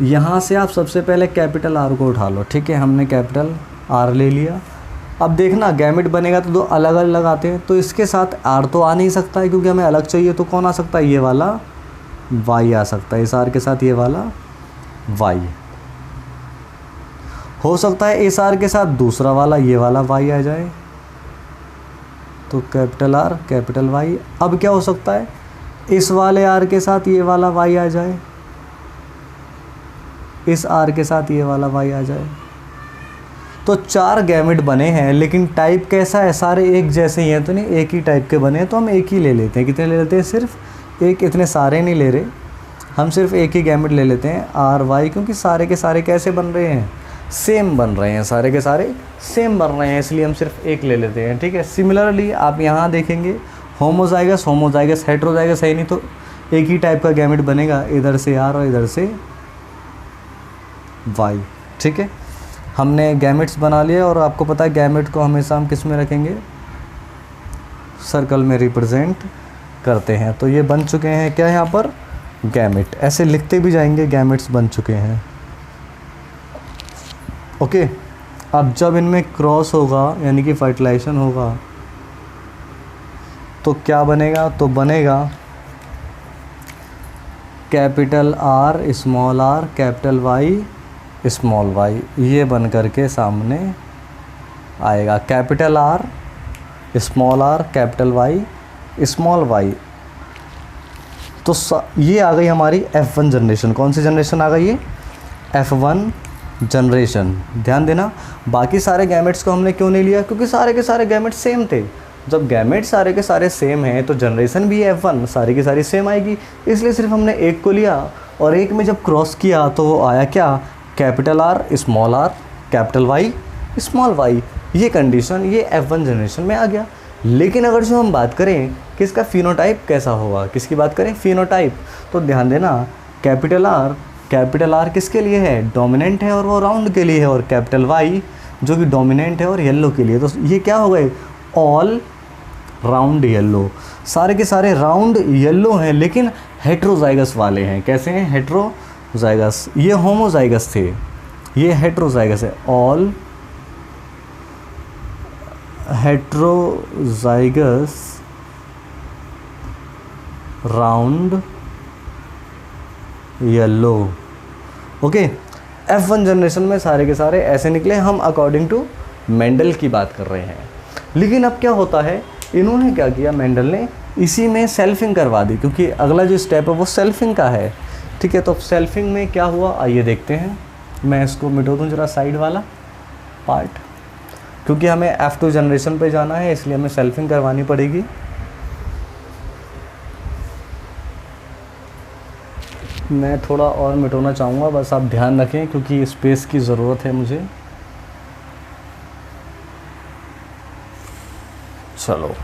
यहाँ से आप सबसे पहले कैपिटल आर को उठा लो, ठीक है। हमने कैपिटल आर ले लिया। अब देखना गैमेट बनेगा तो दो अलग अलग आते हैं, तो इसके साथ आर तो आ नहीं सकता है क्योंकि हमें अलग चाहिए। तो कौन आ सकता है? ये वाला वाई आ सकता है। इस आर के साथ ये वाला वाई हो सकता है। इस आर के साथ दूसरा वाला ये वाला वाई आ जाए, तो कैपिटल आर कैपिटल वाई। अब क्या हो सकता है? इस वाले आर के साथ ये वाला वाई आ जाए, इस आर के साथ ये वाला वाई आ जाए। तो 4 गैमेट बने हैं, लेकिन टाइप कैसा है? सारे एक जैसे ही हैं तो नहीं, एक ही टाइप के बने हैं, तो हम एक ही ले लेते हैं। कितने ले लेते हैं? सिर्फ एक। इतने सारे नहीं ले रहे हम, सिर्फ एक ही गैमेट ले लेते हैं आर वाई, क्योंकि सारे के सारे कैसे बन रहे हैं? सेम बन रहे हैं, सारे के सारे सेम बन रहे हैं, इसलिए हम सिर्फ एक ले लेते हैं, ठीक है। सिमिलरली आप यहाँ देखेंगे होमोजाइगस हेट्रोजाइगस है नहीं, तो एक ही टाइप का गैमेट बनेगा, इधर से आर और इधर से वाई, ठीक है। हमने गैमेट्स बना लिया, और आपको पता है गैमेट को हमेशा हम किस में रखेंगे? सर्कल में रिप्रेजेंट करते हैं। तो ये बन चुके हैं क्या यहाँ पर? गैमेट। ऐसे लिखते भी जाएंगे, गैमेट्स बन चुके हैं, ओके। अब जब इनमें क्रॉस होगा यानी कि फर्टिलाइजेशन होगा तो क्या बनेगा? तो बनेगा capital R capital Y small Y, ये बन करके सामने आएगा। Capital R capital Y small Y. तो ये आ गई हमारी F1 जनरेशन। कौन सी जनरेशन आ गई? ये F1 जनरेशन। ध्यान देना, बाकी सारे गैमेट्स को हमने क्यों नहीं लिया? क्योंकि सारे के सारे गैमेट सेम थे। जब गैमेट सारे के सारे सेम हैं तो जनरेशन भी F1 सारी की सारी सेम आएगी, इसलिए सिर्फ हमने एक को लिया। और एक में जब क्रॉस किया तो वो आया क्या? Capital R capital Y small Y. ये कंडीशन ये F1 जनरेशन में आ गया। लेकिन अगर जो हम बात करें कि इसका फिनोटाइप कैसा होगा, किसकी बात करें? फिनोटाइप। तो ध्यान देना, कैपिटल आर किसके लिए है? डोमिनेंट है और वो राउंड के लिए है, और कैपिटल वाई जो कि डोमिनेंट है और येलो के लिए। तो ये क्या हो गए? ऑल राउंड येलो, सारे के सारे राउंड येलो हैं लेकिन हेट्रोजाइगस वाले हैं। कैसे हैं? हेट्रोजाइगस। ये होमोजाइगस थे, ये हेट्रोजाइगस है। All heterozygous round yellow. Okay, F1 generation में सारे के सारे ऐसे निकले। हम अकॉर्डिंग टू मेंडल की बात कर रहे हैं। लेकिन अब क्या होता है, इन्होंने क्या किया, मेंडल ने इसी में सेल्फिंग करवा दी, क्योंकि अगला जो स्टेप है वो सेल्फिंग का है। ठीक है, तो सेल्फिंग में क्या हुआ आइए देखते हैं। मैं इसको मिटा दूँ जरा साइड वाला पार्ट, क्योंकि हमें F2 जनरेशन पे जाना है, इसलिए हमें सेल्फिंग करवानी पड़ेगी। मैं थोड़ा और मिटाना चाहूँगा, बस आप ध्यान रखें क्योंकि स्पेस की ज़रूरत है मुझे। चलो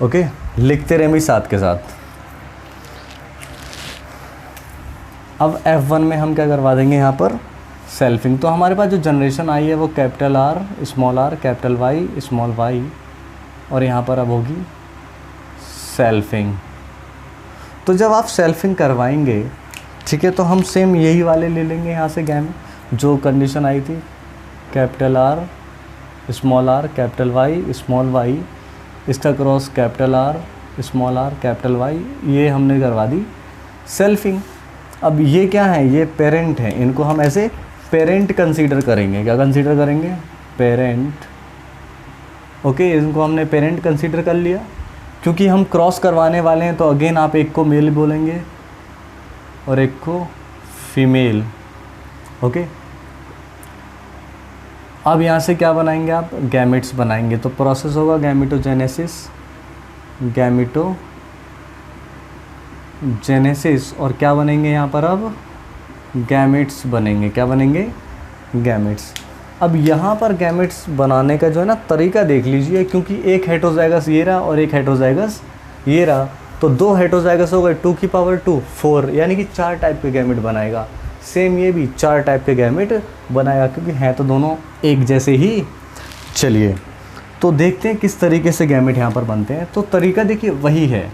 ओके, लिखते रहें भी साथ के साथ। अब F1 में हम क्या करवा देंगे यहाँ पर, सेल्फिंग। तो हमारे पास जो जनरेशन आई है वो capital R small r capital Y small y, और यहाँ पर अब होगी सेल्फिंग। तो जब आप सेल्फिंग करवाएंगे, ठीक है, तो हम सेम यही वाले ले लेंगे यहाँ से गैम, जो कंडीशन आई थी, capital R small r capital Y small y, इसका cross capital R small r capital Y, ये हमने करवा दी सेल्फिंग। अब ये क्या है, ये पेरेंट है, इनको हम ऐसे पेरेंट कंसीडर करेंगे। क्या कंसीडर करेंगे? पेरेंट। ओके, इनको हमने पेरेंट कंसीडर कर लिया। क्योंकि हम क्रॉस करवाने वाले हैं तो अगेन आप एक को मेल बोलेंगे और एक को फीमेल। ओके, अब यहाँ से क्या बनाएंगे आप, गैमेट्स बनाएंगे। तो प्रोसेस होगा गैमेटोजेनेसिस, गैमेटोजेनेसिस, और क्या बनेंगे यहाँ पर अब, गैमेट्स बनेंगे। क्या बनेंगे? गैमेट्स। अब यहाँ पर गैमेट्स बनाने का जो है ना तरीका देख लीजिए, क्योंकि एक हेट्रोजाइगस ये रहा और एक हेट्रोजाइगस ये रहा, तो दो हेट्रोजाइगस हो गए 2 की पावर 2 4, यानी कि 4 टाइप के गैमेट बनाएगा। सेम ये भी 4 टाइप के गैमेट बनाएगा, क्योंकि हैं तो दोनों एक जैसे ही। चलिए तो देखते हैं किस तरीके से गैमेट यहाँ पर बनते हैं। तो तरीका देखिए वही है,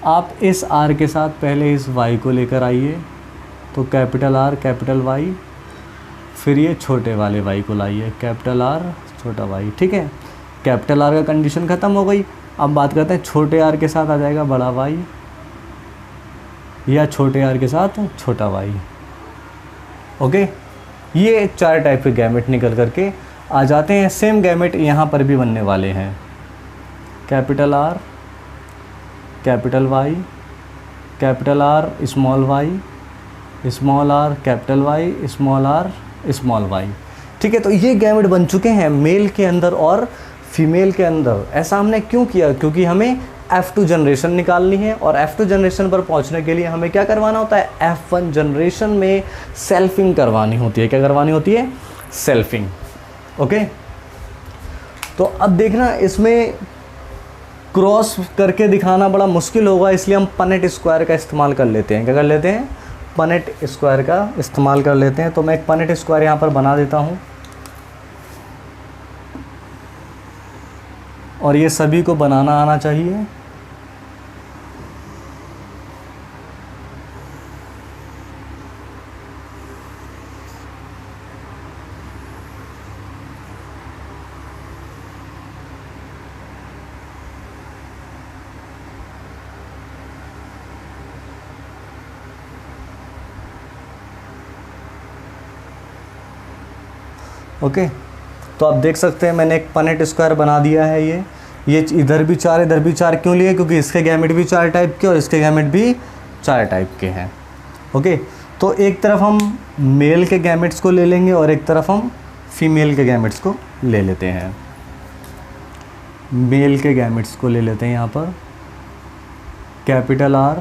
आप इस R के साथ पहले इस Y को लेकर आइए, तो कैपिटल R कैपिटल Y, फिर ये छोटे वाले y को लाइए, कैपिटल R छोटा y। ठीक है, कैपिटल R का कंडीशन ख़त्म हो गई। अब बात करते हैं छोटे r के साथ आ जाएगा बड़ा y, या छोटे r के साथ छोटा y। ओके, ये 4 टाइप के गैमेट निकल करके आ जाते हैं। सेम गैमेट यहाँ पर भी बनने वाले हैं, capital R capital Y, capital R small y small r capital Y small r small y। ठीक है, तो ये गैमेट बन चुके हैं मेल के अंदर और फीमेल के अंदर। ऐसा हमने क्यों किया? क्योंकि हमें F2 जनरेशन निकालनी है, और F2 जनरेशन पर पहुंचने के लिए हमें क्या करवाना होता है, F1 जनरेशन में सेल्फिंग करवानी होती है। क्या करवानी होती है? सेल्फिंग। ओके, तो अब देखना इसमें क्रॉस करके दिखाना बड़ा मुश्किल होगा, इसलिए हम पनेट स्क्वायर का इस्तेमाल कर लेते हैं। क्या कर लेते हैं? पनेट स्क्वायर का इस्तेमाल कर लेते हैं। तो मैं एक पनेट स्क्वायर यहाँ पर बना देता हूँ, और ये सभी को बनाना आना चाहिए। ओके, तो आप देख सकते हैं मैंने एक पनेट स्क्वायर बना दिया है। ये इधर भी 4 इधर भी 4 क्यों लिए? क्योंकि इसके गैमेट भी 4 टाइप के और इसके गैमेट भी 4 टाइप के हैं। ओके, तो एक तरफ हम मेल के गैमेट्स को ले लेंगे और एक तरफ हम फीमेल के गैमेट्स को ले लेते हैं। मेल के गैमेट्स को ले लेते हैं यहाँ पर, कैपिटल R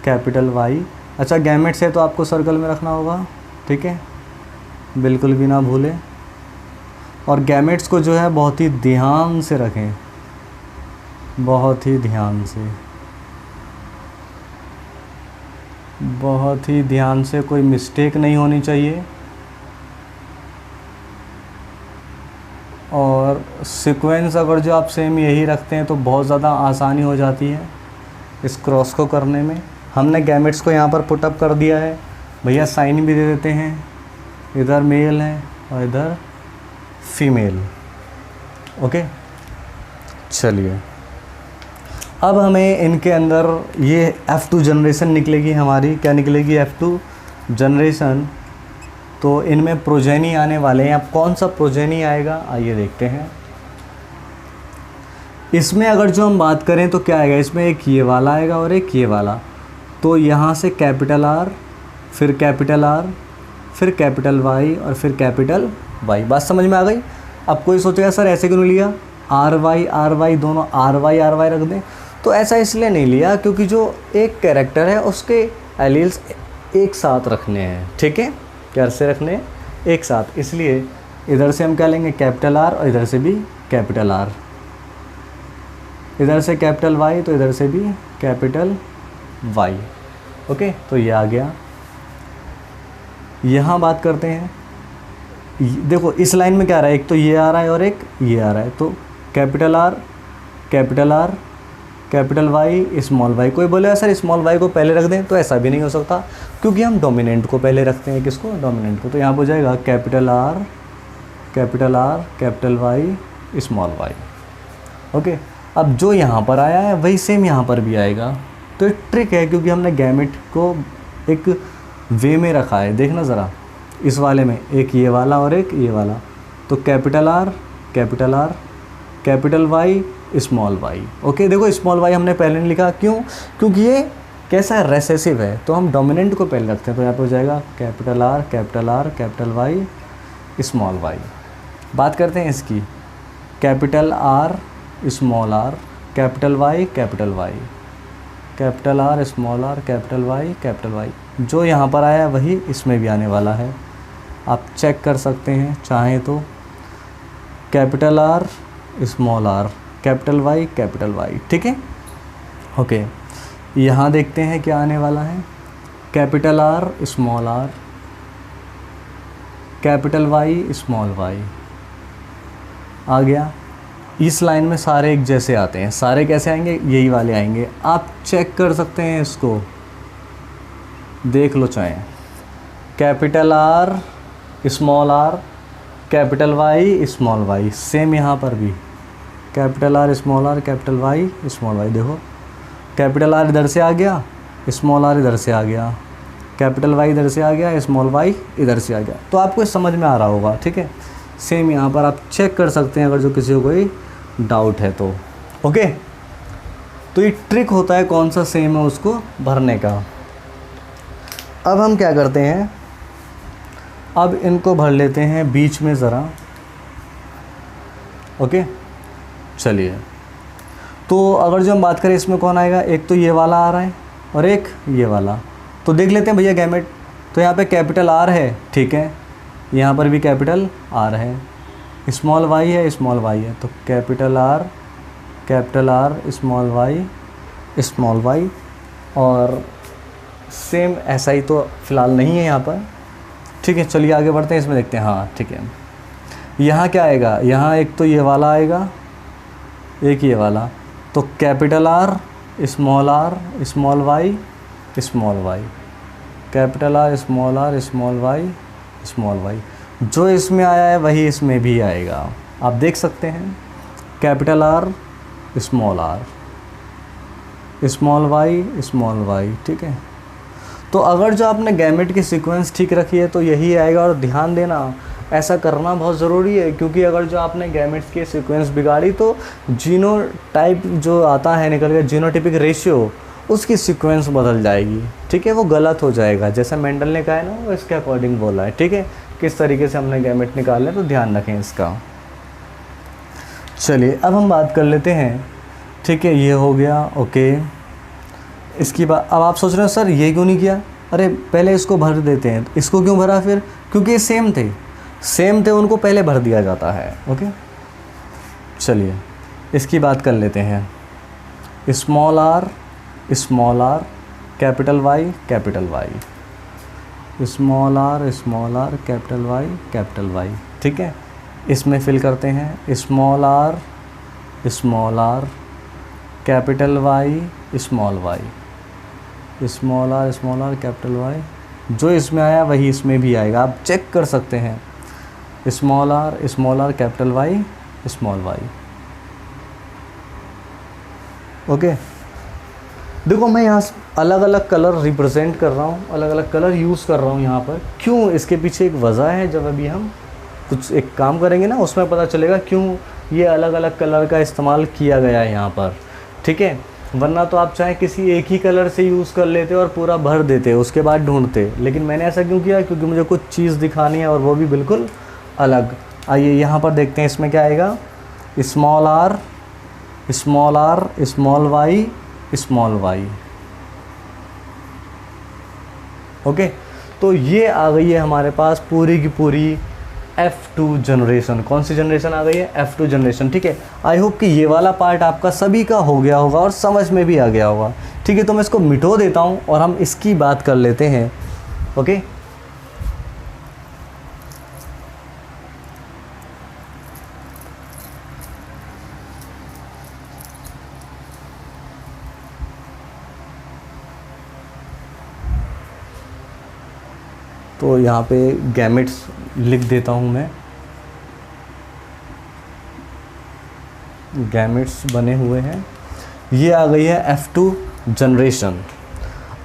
कैपिटल Y। अच्छा, गैमेट्स है तो आपको सर्कल में रखना होगा, ठीक है, बिल्कुल भी ना भूलें। और गैमेट्स को जो है बहुत ही ध्यान से रखें, बहुत ही ध्यान से, बहुत ही ध्यान से, कोई मिस्टेक नहीं होनी चाहिए। और सीक्वेंस अगर जो आप सेम यही रखते हैं तो बहुत ज़्यादा आसानी हो जाती है इस क्रॉस को करने में। हमने गैमेट्स को यहाँ पर पुटअप कर दिया है भैया, साइन भी दे देते हैं, इधर मेल है और इधर फीमेल। ओके, चलिए अब हमें इनके अंदर ये F2 जनरेशन निकलेगी हमारी। क्या निकलेगी? F2 generation. तो इनमें प्रोजेनी आने वाले हैं। अब कौन सा प्रोजेनी आएगा आइए देखते हैं। इसमें अगर जो हम बात करें तो क्या आएगा, इसमें एक ये वाला आएगा और एक ये वाला। तो यहाँ से कैपिटल R, फिर कैपिटल R, फिर कैपिटल Y और फिर कैपिटल Y। बात समझ में आ गई? अब कोई सोचेगा सर ऐसे क्यों लिया, R Y दोनों R Y रख दें। तो ऐसा इसलिए नहीं लिया क्योंकि जो एक कैरेक्टर है उसके एलील्स एक साथ रखने हैं। ठीक है, कैसे रखने हैं? एक साथ। इसलिए इधर से हम क्या लेंगे, कैपिटल R और इधर से भी कैपिटल R। इधर से कैपिटल Y तो इधर से भी कैपिटल Y। ओके, तो ये आ गया। यहाँ बात करते हैं, देखो इस लाइन में क्या आ रहा है, एक तो ये आ रहा है और एक ये आ रहा है। तो capital R capital Y small y। कोई बोलेगा सर स्मॉल y को पहले रख दें, तो ऐसा भी नहीं हो सकता क्योंकि हम डोमिनेंट को पहले रखते हैं। किसको? डोमिनेंट को। तो यहाँ पर हो जाएगा capital R capital Y small y। Okay, अब जो यहाँ पर आया है वही सेम यहाँ पर भी आएगा। तो एक ट्रिक है क्योंकि हमने गैमेट को एक वे में रखा है। देखना ज़रा, इस वाले में एक ये वाला और एक ये वाला। तो capital R capital Y small y। Okay, देखो स्मॉल y हमने पहले नहीं लिखा, क्यों? क्योंकि ये कैसा है, रेसेसिव है, तो हम डोमिनेंट को पहले रखते हैं। तो यहाँ पे हो जाएगा capital R capital Y small y। बात करते हैं इसकी, capital R small r capital Y capital Y, capital R small r capital Y। जो यहाँ पर आया वही इसमें भी आने वाला है, आप चेक कर सकते हैं चाहें तो। Capital R small r capital Y। ठीक है, ओके। यहाँ देखते हैं क्या आने वाला है, capital R small r capital Y small y। आ गया। इस लाइन में सारे एक जैसे आते हैं। सारे कैसे आएंगे? यही वाले आएंगे। आप चेक कर सकते हैं, इसको देख लो चाहे। Capital R small r capital Y small y। Same यहाँ पर भी capital R small r capital Y small y। देखो कैपिटल R इधर से आ गया, स्मॉल r इधर से आ गया, कैपिटल Y इधर से आ गया, स्मॉल y इधर से आ गया। तो आपको समझ में आ रहा होगा। ठीक है, सेम यहाँ पर आप चेक कर सकते हैं अगर जो किसी को कोई डाउट है तो। ओके, तो ये ट्रिक होता है कौन सा सेम है उसको भरने का। अब हम क्या करते हैं, अब इनको भर लेते हैं बीच में ज़रा। ओके, चलिए। तो अगर जो हम बात करें इसमें कौन आएगा, एक तो ये वाला आ रहा है और एक ये वाला। तो देख लेते हैं भैया गैमेट। तो यहाँ पे कैपिटल R है, ठीक है, यहाँ पर भी कैपिटल R है, स्मॉल y है, स्मॉल y है। तो कैपिटल R स्मॉल y। और सेम ऐसा ही तो फ़िलहाल नहीं है यहाँ पर। ठीक है, चलिए आगे बढ़ते हैं, इसमें देखते हैं। हाँ ठीक है, यहाँ क्या आएगा, यहाँ एक तो ये वाला आएगा, एक ये वाला। तो capital R small y small y, capital R small y small y। जो इसमें आया है वही इसमें भी आएगा, आप देख सकते हैं। Capital R small y small y। ठीक है, तो अगर जो आपने गैमेट की सीक्वेंस ठीक रखी है तो यही आएगा। और ध्यान देना, ऐसा करना बहुत ज़रूरी है क्योंकि अगर जो आपने गैमेट्स की सीक्वेंस बिगाड़ी तो जीनोटाइप जो आता है निकल के, जीनोटिपिक रेशियो, उसकी सीक्वेंस बदल जाएगी। ठीक है, वो गलत हो जाएगा। जैसा मेंडल ने कहा है ना, वो इसके अकॉर्डिंग बोला है। ठीक है, किस तरीके से हमने गैमेट निकालने, तो ध्यान रखें इसका। चलिए अब हम बात कर लेते हैं। ठीक है, ये हो गया। ओके, इसकी बात अब आप सोच रहे हो सर ये क्यों नहीं किया, अरे पहले इसको भर देते हैं। इसको क्यों भरा फिर, क्योंकि ये सेम थे, उनको पहले भर दिया जाता है। ओके, चलिए इसकी बात कर लेते हैं। Small r capital Y small r capital Y। ठीक है, इसमें फिल करते हैं small R, capital Y, small R capital Y. जो इसमें आया वही इसमें भी आएगा, आप चेक कर सकते हैं। Small R capital Y, small Y. Okay, देखो मैं यहाँ अलग अलग कलर रिप्रेजेंट कर रहा हूँ, अलग अलग कलर यूज़ कर रहा हूँ यहाँ पर। क्यों? इसके पीछे एक वजह है। जब अभी हम कुछ एक काम करेंगे ना, उसमें पता चलेगा क्यों ये अलग अलग कलर का इस्तेमाल किया गया है यहाँ पर, ठीक है। वरना तो आप चाहे किसी एक ही कलर से यूज़ कर लेते और पूरा भर देते, उसके बाद ढूंढते। लेकिन मैंने ऐसा क्यों किया? क्योंकि मुझे कुछ चीज़ दिखानी है और वो भी बिल्कुल अलग। आइए यहाँ पर देखते हैं इसमें क्या आएगा। Small R, small Y. Okay, तो ये आ गई है हमारे पास पूरी की पूरी F2 जनरेशन। कौन सी जनरेशन आ गई है? F2 जनरेशन, ठीक है। आई होप कि ये वाला पार्ट आपका सभी का हो गया होगा और समझ में भी आ गया होगा, ठीक है। तो मैं इसको मिटो देता हूँ और हम इसकी बात कर लेते हैं। ओके, तो यहाँ पे गैमेट्स लिख देता हूँ मैं। गैमेट्स बने हुए हैं। ये आ गई है F2 जनरेशन।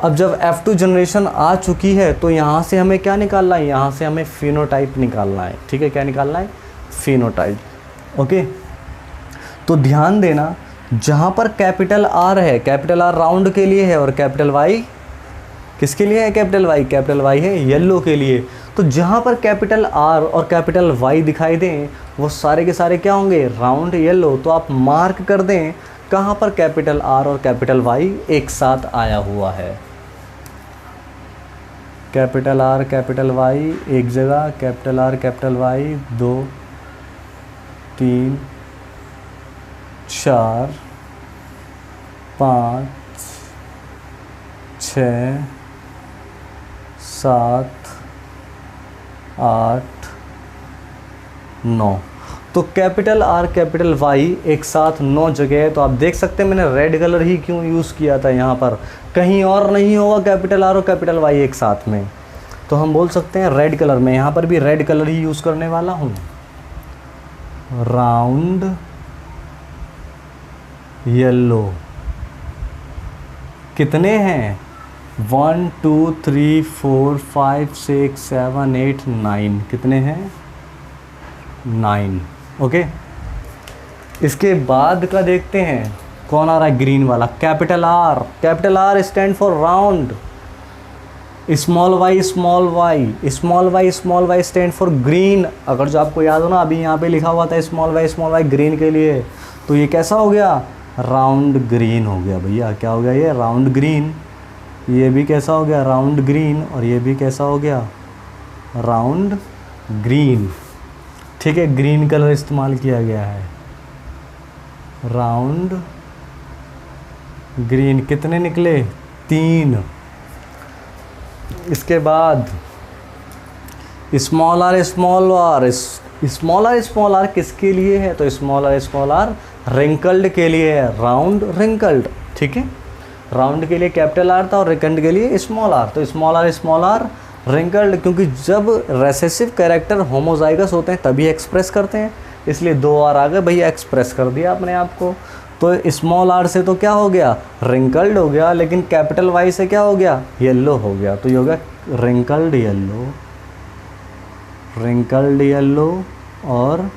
अब जब F2 जनरेशन आ चुकी है तो यहाँ से हमें क्या निकालना है? यहाँ से हमें फिनोटाइप निकालना है, ठीक है। क्या निकालना है? फिनोटाइप। ओके, तो ध्यान देना, जहाँ पर कैपिटल R है, कैपिटल R राउंड के लिए है और कैपिटल Y किसके लिए है? कैपिटल वाई है येलो के लिए। तो जहाँ पर कैपिटल आर और कैपिटल वाई दिखाई दें वो सारे के सारे क्या होंगे? Round yellow. तो आप मार्क कर दें कहाँ पर कैपिटल आर और कैपिटल वाई एक साथ आया हुआ है। कैपिटल आर कैपिटल वाई एक जगह, कैपिटल आर कैपिटल वाई 2 3 4 5 6 7 8 9। तो कैपिटल आर कैपिटल वाई एक साथ 9 जगह है। तो आप देख सकते हैं मैंने रेड कलर ही क्यों यूज़ किया था यहाँ पर, कहीं और नहीं होगा कैपिटल आर और कैपिटल वाई एक साथ में। तो हम बोल सकते हैं रेड कलर में, यहाँ पर भी रेड कलर ही यूज़ करने वाला हूँ। Round yellow. कितने हैं? 1 2 3 4 5 6 7 8 9। कितने हैं? 9। ओके, इसके बाद का देखते हैं कौन आ रहा है? ग्रीन वाला, capital R. Capital R stand for round. Small Y stand for green. अगर जो आपको याद हो ना, अभी यहाँ पे लिखा हुआ था स्मॉल वाई ग्रीन के लिए, तो ये कैसा हो गया? राउंड ग्रीन हो गया भैया। क्या हो गया? ये राउंड ग्रीन। ये भी कैसा हो गया? Round green. और ये भी कैसा हो गया? राउंड ग्रीन, ठीक है। ग्रीन कलर इस्तेमाल किया गया है। Round green. कितने निकले? 3। इसके बाद स्मॉल आर किसके लिए है? तो स्मॉल आर रिंकल्ड के लिए है। राउंड रिंकल्ड, ठीक है। राउंड के लिए कैपिटल आर था और रिंकल्ड के लिए स्मॉल आर। तो स्मॉल आर रिंकल्ड, क्योंकि जब रेसेसिव कैरेक्टर होमोजाइगस होते हैं तभी एक्सप्रेस करते हैं, इसलिए 2 आर आ गए भैया, एक्सप्रेस कर दिया अपने आप को। तो स्मॉल आर से तो क्या हो गया? रिंकल्ड हो गया, लेकिन कैपिटल वाई से क्या हो गया? येलो हो गया। तो ये हो गया रिंकल्ड येलो और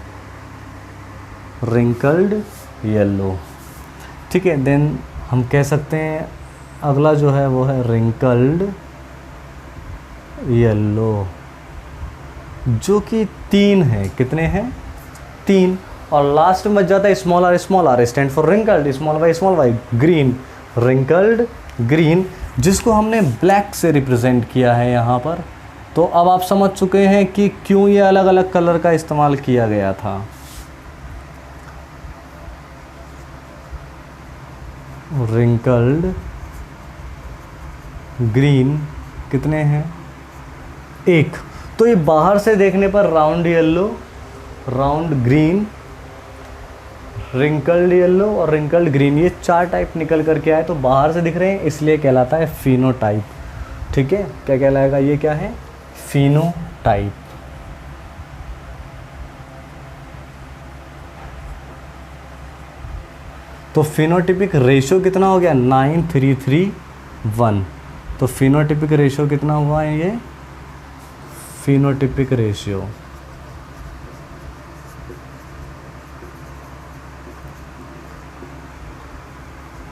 रिंकल्ड येलो, ठीक है। देन हम कह सकते हैं अगला जो है वो है रिंकल्ड येलो, जो कि 3 है। कितने हैं? 3। और लास्ट में बच जाता है small R stand for wrinkled, small Y green, wrinkled green, जिसको हमने ब्लैक से रिप्रेजेंट किया है यहाँ पर। तो अब आप समझ चुके हैं कि क्यों ये अलग अलग कलर का इस्तेमाल किया गया था। रिंकल्ड ग्रीन कितने हैं? 1। तो ये बाहर से देखने पर round yellow round green, wrinkled yellow और रिंकल्ड ग्रीन, ये 4 टाइप निकल करके आए तो बाहर से दिख रहे हैं, इसलिए कहलाता है फिनोटाइप। ठीक है, क्या कहलाएगा, ये क्या है, फिनोटाइप। तो फिनोटिपिक रेशियो कितना हो गया, 9331। तो फिनोटिपिक रेशियो कितना हुआ है, ये फिनोटिपिक रेशियो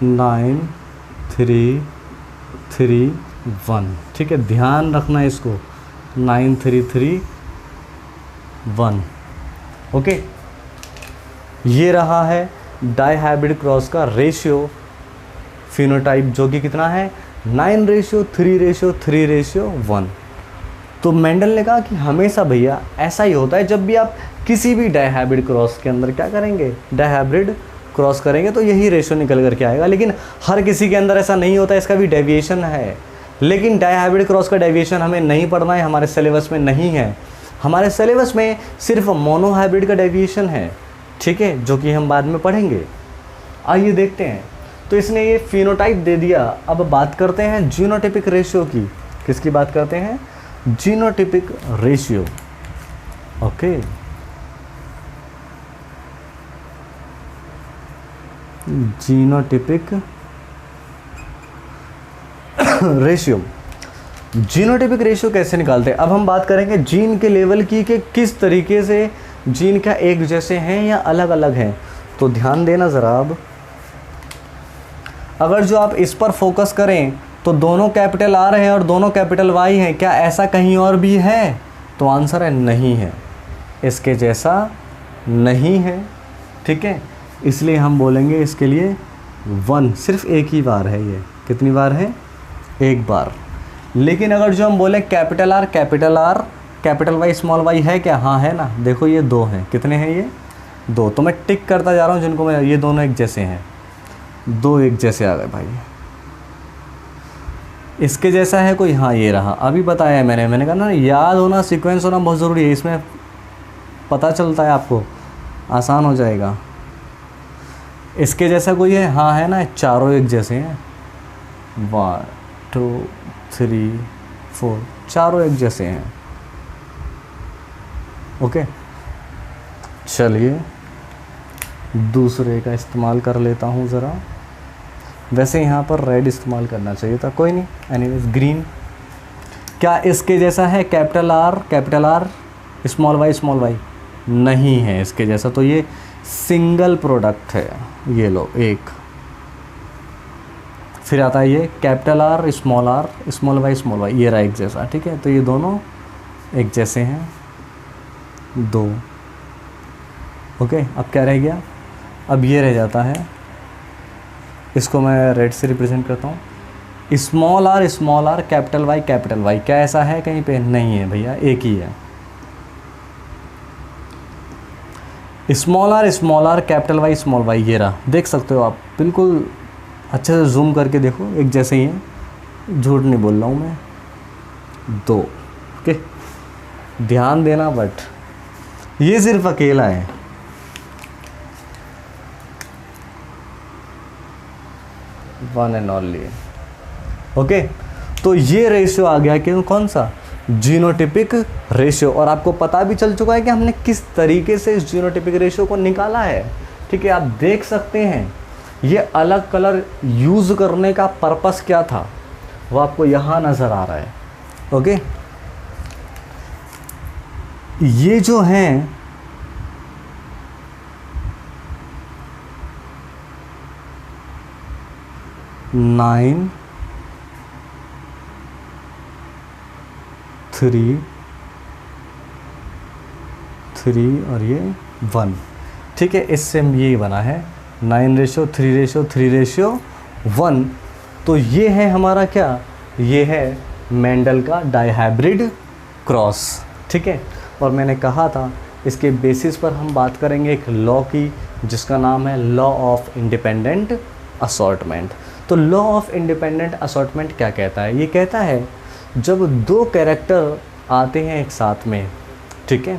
9331। ठीक है, ध्यान रखना इसको, 9331। ओके, ये रहा है डाईहाइब्रिड क्रॉस का रेशियो फिनोटाइप, जो कि कितना है 9:3:3:1। तो मेंडल ने कहा कि हमेशा भैया ऐसा ही होता है, जब भी आप किसी भी डाईहाइब्रिड क्रॉस के अंदर क्या करेंगे, डाईहाइब्रिड क्रॉस करेंगे तो यही रेशियो निकल करके आएगा। लेकिन हर किसी के अंदर ऐसा नहीं होता, इसका भी डेविएशन है। लेकिन डाईहाइब्रिड क्रॉस का डेविएशन हमें नहीं पढ़ना है, हमारे सिलेबस में नहीं है। हमारे सिलेबस में सिर्फ मोनोहाइब्रिड का डेविएशन है, ठीक है, जो कि हम बाद में पढ़ेंगे। आइए देखते हैं। तो इसने ये फिनोटाइप दे दिया। अब बात करते हैं जीनोटिपिक रेशियो की। किसकी बात करते हैं, genotypic ratio. Okay, genotypic ratio. Genotypic ratio कैसे निकालते हैं, अब हम बात करेंगे जीन के लेवल की, कि किस तरीके से जीन क्या एक जैसे हैं या अलग अलग हैं। तो ध्यान देना ज़रा। अब अगर जो आप इस पर फोकस करें तो दोनों कैपिटल आर हैं और दोनों कैपिटल वाई हैं, क्या ऐसा कहीं और भी है, तो आंसर है नहीं है, इसके जैसा नहीं है। ठीक है, इसलिए हम बोलेंगे इसके लिए 1, सिर्फ एक ही बार है ये। कितनी बार है, एक बार। लेकिन अगर जो हम बोले capital R capital Y small Y है क्या, हाँ है ना, देखो ये 2 हैं। कितने हैं ये, 2। तो मैं टिक करता जा रहा हूँ जिनको मैं, ये दोनों एक जैसे हैं, 2 एक जैसे आ गए भाई। इसके जैसा है कोई, हाँ ये रहा। अभी बताया मैंने कहा ना, याद होना, सीक्वेंस होना बहुत ज़रूरी है, इसमें पता चलता है आपको, आसान हो जाएगा। इसके जैसा कोई है, हाँ है ना, चारों एक जैसे हैं, 1 2 3 4, चारों एक जैसे हैं। ओके, चलिए दूसरे का इस्तेमाल कर लेता हूँ ज़रा। वैसे यहाँ पर रेड इस्तेमाल करना चाहिए था, कोई नहीं, एनीवेज ग्रीन। क्या इसके जैसा है कैपिटल आर स्मॉल वाई, नहीं है इसके जैसा, तो ये सिंगल प्रोडक्ट है। ये लो एक, फिर आता है ये कैपिटल आर स्मॉल वाई, ये रहा एक जैसा। ठीक है, तो ये दोनों एक जैसे हैं, 2। ओके, अब क्या रह गया, अब ये रह जाता है, इसको मैं रेड से रिप्रेजेंट करता हूँ, स्मॉल आर कैपिटल वाई। क्या ऐसा है कहीं पे, नहीं है भैया, एक ही है। Small R capital Y small Y, ये रहा, देख सकते हो आप, बिल्कुल अच्छे से जूम करके देखो, एक जैसे ही हैं, झूठ नहीं बोल रहा हूँ मैं, 2। ओके, ध्यान देना, बट ये सिर्फ अकेला है। One and only. ओके, तो ये रेशियो आ गया कि कौन सा, जीनोटिपिक रेशियो। और आपको पता भी चल चुका है कि हमने किस तरीके से इस जीनोटिपिक रेशियो को निकाला है। ठीक है, आप देख सकते हैं ये अलग कलर यूज़ करने का पर्पस क्या था, वो आपको यहाँ नज़र आ रहा है। ओके, ये जो हैं नाइन 3 और ये 1। ठीक है, इससे यही बना है 9:3:3:1। तो ये है हमारा क्या, ये है मेंडल का डाईहाइब्रिड क्रॉस। ठीक है, और मैंने कहा था इसके बेसिस पर हम बात करेंगे एक लॉ की, जिसका नाम है लॉ ऑफ इंडिपेंडेंट असॉर्टमेंट। तो लॉ ऑफ इंडिपेंडेंट असॉर्टमेंट क्या कहता है, ये कहता है जब 2 कैरेक्टर आते हैं एक साथ में, ठीक है,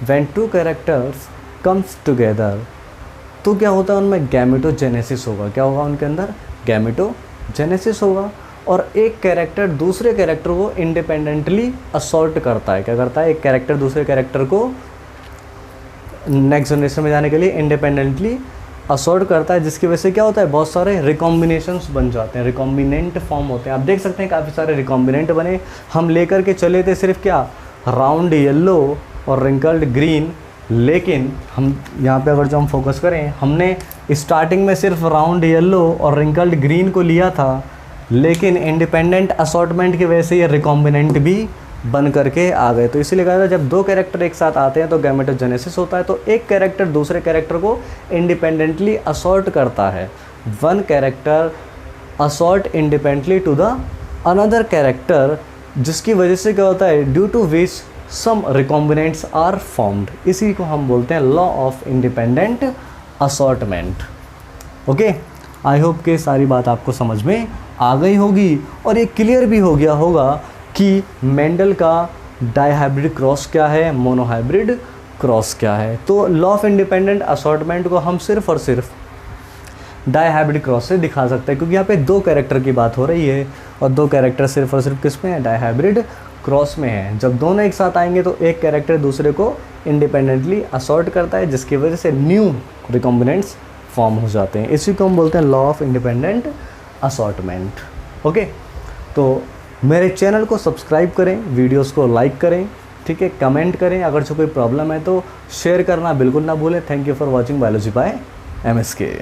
when two characters comes together, तो क्या होता है उनमें गैमेटोजेनेसिस होगा। क्या होगा उनके अंदर? गैमेटोजेनेसिस होगा। और एक कैरेक्टर दूसरे कैरेक्टर को इंडिपेंडेंटली असॉर्ट करता है। क्या करता है? एक कैरेक्टर दूसरे कैरेक्टर को नेक्स्ट जनरेशन में जाने के लिए इंडिपेंडेंटली असॉर्ट करता है, जिसकी वजह से क्या होता है? बहुत सारे रिकॉम्बिनेशंस बन जाते हैं, रिकॉम्बिनेंट फॉर्म होते हैं। आप देख सकते हैं काफ़ी सारे रिकॉम्बिनेंट बने। हम लेकर के चले थे सिर्फ क्या? राउंड येलो और रिंकल्ड ग्रीन, लेकिन हम यहाँ पे अगर जो हम फोकस करें, हमने स्टार्टिंग में सिर्फ राउंड येलो और रिंकल्ड ग्रीन को लिया था, लेकिन इंडिपेंडेंट असॉर्टमेंट की वजह से ये रिकॉम्बिनेंट भी बन करके आ गए। तो इसीलिए कहा था जब दो कैरेक्टर एक साथ आते हैं तो गैमेटोजेनेसिस होता है। तो एक कैरेक्टर दूसरे कैरेक्टर को इंडिपेंडेंटली असॉर्ट करता है। One character assort independently to the another character, जिसकी वजह से क्या होता है? Due to which some recombinants are formed. इसी को हम बोलते हैं law of independent assortment. Okay, I hope कि सारी बात आपको समझ में आ गई होगी और ये क्लियर भी हो गया होगा कि मेंडल का डाइहाइब्रिड क्रॉस क्या है, मोनोहाइब्रिड क्रॉस क्या है। तो लॉ ऑफ इंडिपेंडेंट असॉर्टमेंट को हम सिर्फ और सिर्फ डाइहाइब्रिड क्रॉस से दिखा सकते हैं, क्योंकि यहाँ पे दो कैरेक्टर की बात हो रही है और दो कैरेक्टर सिर्फ और सिर्फ किस में है? डाइहाइब्रिड क्रॉस में है। जब दोनों एक साथ आएंगे तो एक कैरेक्टर दूसरे को इंडिपेंडेंटली असॉर्ट करता है, जिसकी वजह से न्यू रिकॉम्बिनेंट्स फॉर्म हो जाते हैं। इसी को हम बोलते हैं law of independent assortment. Okay, तो मेरे चैनल को सब्सक्राइब करें, वीडियोस को लाइक करें, ठीक है, कमेंट करें। अगर जो कोई प्रॉब्लम है तो शेयर करना बिल्कुल ना भूलें। Thank you for watching biology by MSK।